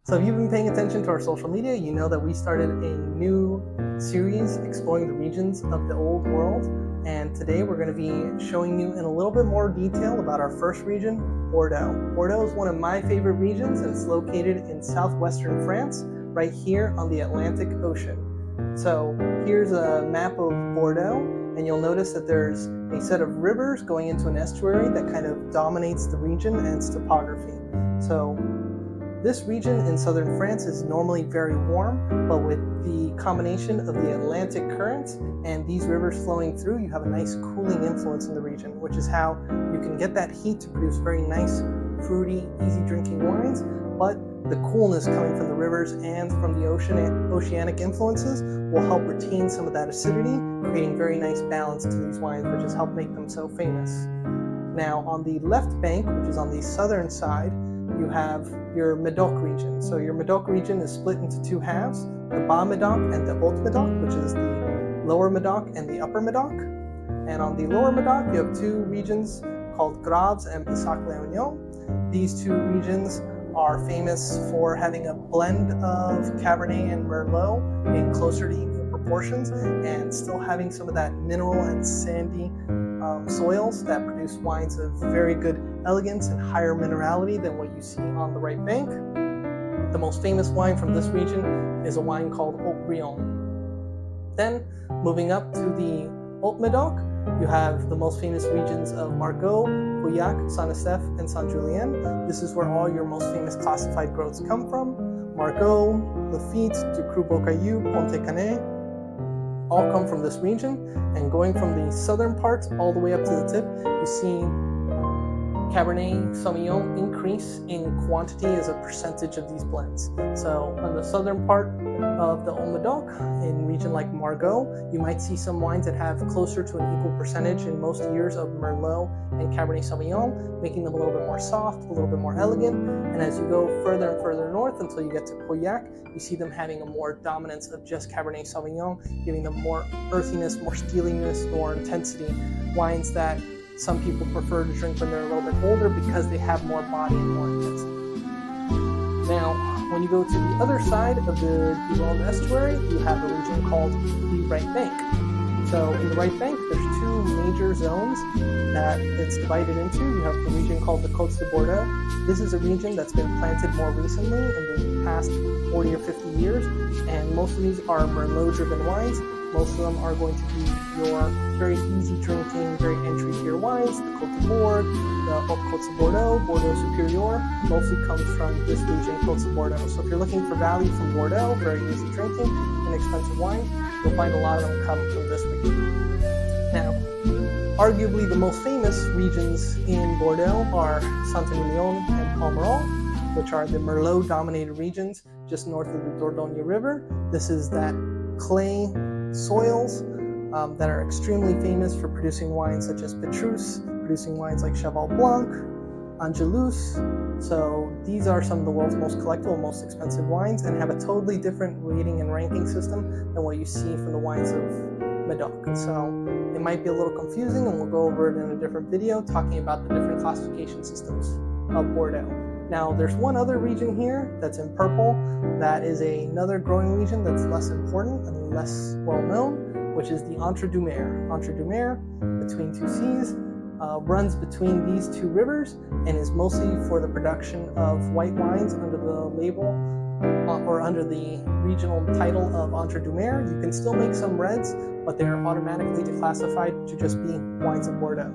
So if you've been paying attention to our social media, you know that we started a new series exploring the regions of the old world. And today we're going to be showing you in a little bit more detail about our first region, Bordeaux. Bordeaux is one of my favorite regions, and it's located in southwestern France, right here on the Atlantic Ocean. So here's a map of Bordeaux, and you'll notice that there's a set of rivers going into an estuary that kind of dominates the region and its topography. So this region in southern France is normally very warm, but with the combination of the Atlantic currents and these rivers flowing through, you have a nice cooling influence in the region, which is how you can get that heat to produce very nice, fruity, easy drinking wines, but the coolness coming from the rivers and from the oceanic influences will help retain some of that acidity, creating very nice balance to these wines, which has helped make them so famous. Now, on the left bank, which is on the southern side, you have your Medoc region. So your Medoc region is split into two halves, the Bas Medoc and the Haut Medoc, which is the lower Medoc and the upper Medoc. And on the lower Medoc, you have two regions called Graves and Pessac-Léognan. These two regions are famous for having a blend of Cabernet and Merlot in closer to equal proportions and still having some of that mineral and sandy soils that produce wines of very good elegance and higher minerality than what you see on the right bank. The most famous wine from this region is a wine called Haut-Brion. Then, moving up to the Haut Medoc, you have the most famous regions of Margaux, Pauillac, Saint-Estèphe, and Saint-Julien. This is where all your most famous classified growths come from. Margaux, Lafite, Du Cru Beaucaillou, Pontet-Canet, all come from this region, and going from the southern parts all the way up to the tip, you see Cabernet Sauvignon increase in quantity as a percentage of these blends. So on the southern part of the Haut Medoc, in a region like Margaux, you might see some wines that have closer to an equal percentage in most years of Merlot and Cabernet Sauvignon, making them a little bit more soft, a little bit more elegant. And as you go further and further north until you get to Pauillac, you see them having a more dominance of just Cabernet Sauvignon, giving them more earthiness, more steeliness, more intensity. Wines that some people prefer to drink when they're a little bit older because they have more body and more intensity. Now, when you go to the other side of the Gironde estuary, you have a region called the right bank. So in the right bank, there's two major zones that it's divided into. You have the region called the Côtes de Bordeaux. This is a region that's been planted more recently in the past 40 or 50 years, and most of these are Merlot-driven wines. Most of them are going to be your very easy drinking, very entry-tier wines. The Côte de Bord, the Haute Côtes de Bordeaux, Bordeaux Supérieur, mostly comes from this region, Côtes de Bordeaux. So if you're looking for value from Bordeaux, very easy drinking, inexpensive wine, you'll find a lot of them come from this region. Now, arguably the most famous regions in Bordeaux are Saint-Emilion and Pomerol, which are the Merlot-dominated regions just north of the Dordogne River. This is that clay soils that are extremely famous for producing wines such as Petrus, producing wines like Cheval Blanc, Angelus. So these are some of the world's most collectible, most expensive wines, and have a totally different rating and ranking system than what you see from the wines of Medoc. So it might be a little confusing, and we'll go over it in a different video talking about the different classification systems of Bordeaux. Now, there's one other region here that's in purple that is another growing region that's less important and less well known, which is the Entre-deux-Mers. Entre-deux-Mers, between two seas, runs between these two rivers and is mostly for the production of white wines under the label or under the regional title of Entre-deux-Mers. You can still make some reds, but they're automatically declassified to just be wines of Bordeaux.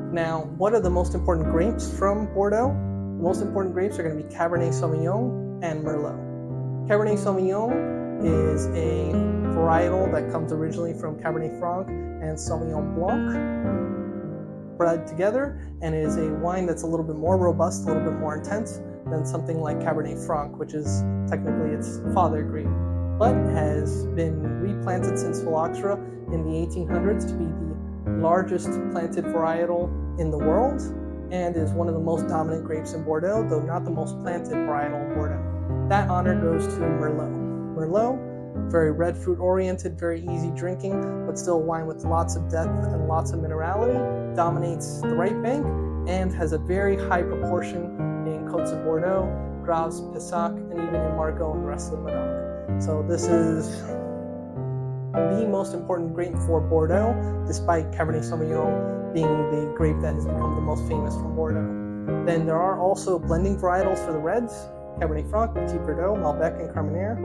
Now, what are the most important grapes from Bordeaux? The most important grapes are going to be Cabernet Sauvignon and Merlot. Cabernet Sauvignon is a varietal that comes originally from Cabernet Franc and Sauvignon Blanc bred together, and is a wine that's a little bit more robust, a little bit more intense than something like Cabernet Franc, which is technically its father grape, but has been replanted since phylloxera in the 1800s to be the largest planted varietal in the world, and is one of the most dominant grapes in Bordeaux, though not the most planted varietal in Bordeaux. That honor goes to Merlot. Merlot, very red fruit oriented, very easy drinking, but still wine with lots of depth and lots of minerality, dominates the right bank, and has a very high proportion in Côtes de Bordeaux, Graves, Pessac, and even in Margaux and the rest of the Medoc. So this is the most important grape for Bordeaux, despite Cabernet Sauvignon being the grape that has become the most famous from Bordeaux. Then there are also blending varietals for the reds, Cabernet Franc, Petit Verdot, Malbec, and Carmenere.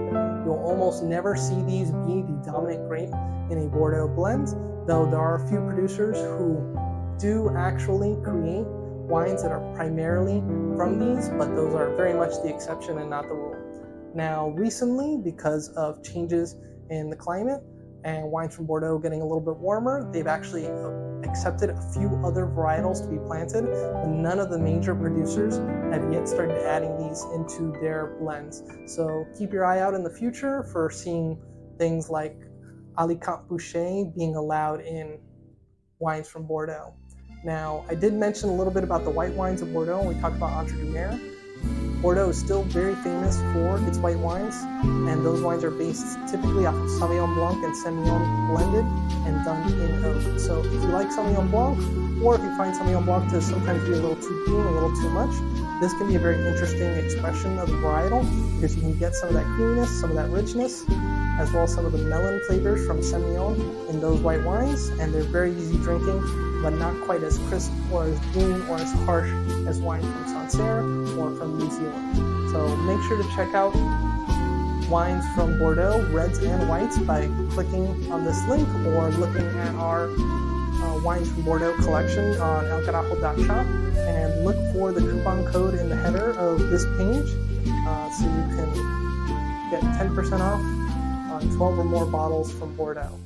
You'll almost never see these be the dominant grape in a Bordeaux blend, though there are a few producers who do actually create wines that are primarily from these, but those are very much the exception and not the rule. Now, recently, because of changes in the climate and wines from Bordeaux getting a little bit warmer, they've actually accepted a few other varietals to be planted, but none of the major producers have yet started adding these into their blends. So keep your eye out in the future for seeing things like Alicante Boucher being allowed in wines from Bordeaux. Now, I did mention a little bit about the white wines of Bordeaux when we talked about Entre deux Mers. Bordeaux is still very famous for its white wines, and those wines are based typically off of Sauvignon Blanc and Semillon blended and done in oak. So if you like Sauvignon Blanc, or if you find Sauvignon Blanc to sometimes be a little too green, a little too much, this can be a very interesting expression of the varietal, because you can get some of that creaminess, some of that richness, as well as some of the melon flavors from Semillon in those white wines, and they're very easy drinking, but not quite as crisp or as green or as harsh as wine from Sancerre or from New Zealand. So make sure to check out wines from Bordeaux, reds and whites, by clicking on this link or looking at our Wines from Bordeaux collection on elcarajo.shop, and look for the coupon code in the header of this page so you can get 10% off on 12 or more bottles from Bordeaux.